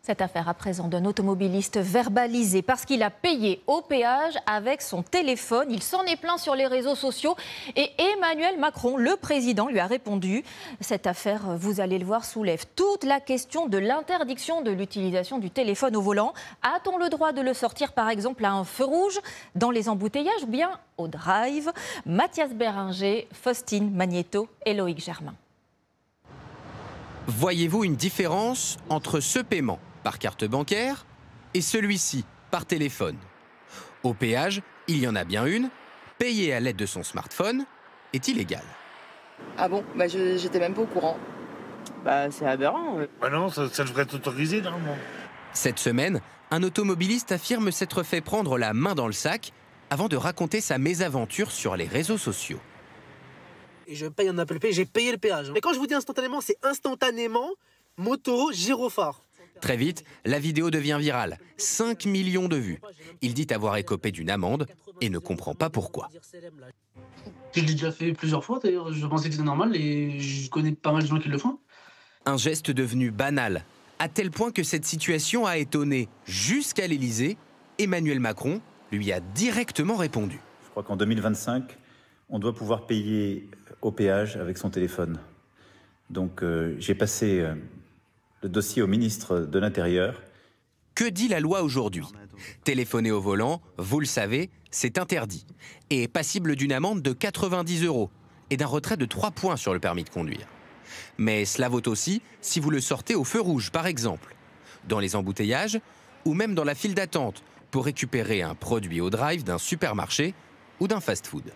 Cette affaire à présent d'un automobiliste verbalisé parce qu'il a payé au péage avec son téléphone. Il s'en est plaint sur les réseaux sociaux et Emmanuel Macron, le président, lui a répondu. Cette affaire, vous allez le voir, soulève toute la question de l'interdiction de l'utilisation du téléphone au volant. A-t-on le droit de le sortir par exemple à un feu rouge, dans les embouteillages ou bien au drive? Mathias Béringer, Faustine Magnéto et Loïc Germain. Voyez-vous une différence entre ce paiement par carte bancaire et celui-ci par téléphone? Au péage, il y en a bien une. Payer à l'aide de son smartphone est illégal. Ah bon? J'étais même pas au courant. C'est aberrant. Bah non, ça devrait être autorisé normalement. Cette semaine, un automobiliste affirme s'être fait prendre la main dans le sac avant de raconter sa mésaventure sur les réseaux sociaux. Et je paye un Apple Pay, j'ai payé le péage. Mais quand je vous dis instantanément, c'est instantanément, moto, gyrophare. Très vite, la vidéo devient virale. 5 millions de vues. Il dit avoir écopé d'une amende et ne comprend pas pourquoi. Je l'ai déjà fait plusieurs fois d'ailleurs, je pensais que c'était normal et je connais pas mal de gens qui le font. Un geste devenu banal, à tel point que cette situation a étonné jusqu'à l'Élysée. Emmanuel Macron lui a directement répondu. Je crois qu'en 2025, on doit pouvoir payer au péage avec son téléphone. Donc j'ai passé le dossier au ministre de l'Intérieur. Que dit la loi aujourd'hui? Téléphoner au volant, vous le savez, c'est interdit et est passible d'une amende de 90 € et d'un retrait de 3 points sur le permis de conduire. Mais cela vaut aussi si vous le sortez au feu rouge, par exemple, dans les embouteillages ou même dans la file d'attente pour récupérer un produit au drive d'un supermarché ou d'un fast-food.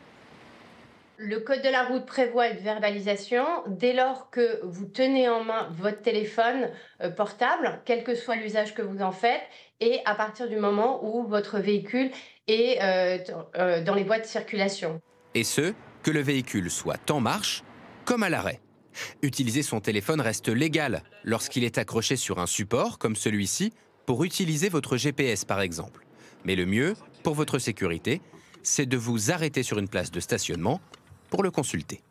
Le code de la route prévoit une verbalisation dès lors que vous tenez en main votre téléphone portable, quel que soit l'usage que vous en faites, et à partir du moment où votre véhicule est dans les voies de circulation. Et ce, que le véhicule soit en marche comme à l'arrêt. Utiliser son téléphone reste légal lorsqu'il est accroché sur un support comme celui-ci pour utiliser votre GPS par exemple. Mais le mieux, pour votre sécurité, c'est de vous arrêter sur une place de stationnement pour le consulter.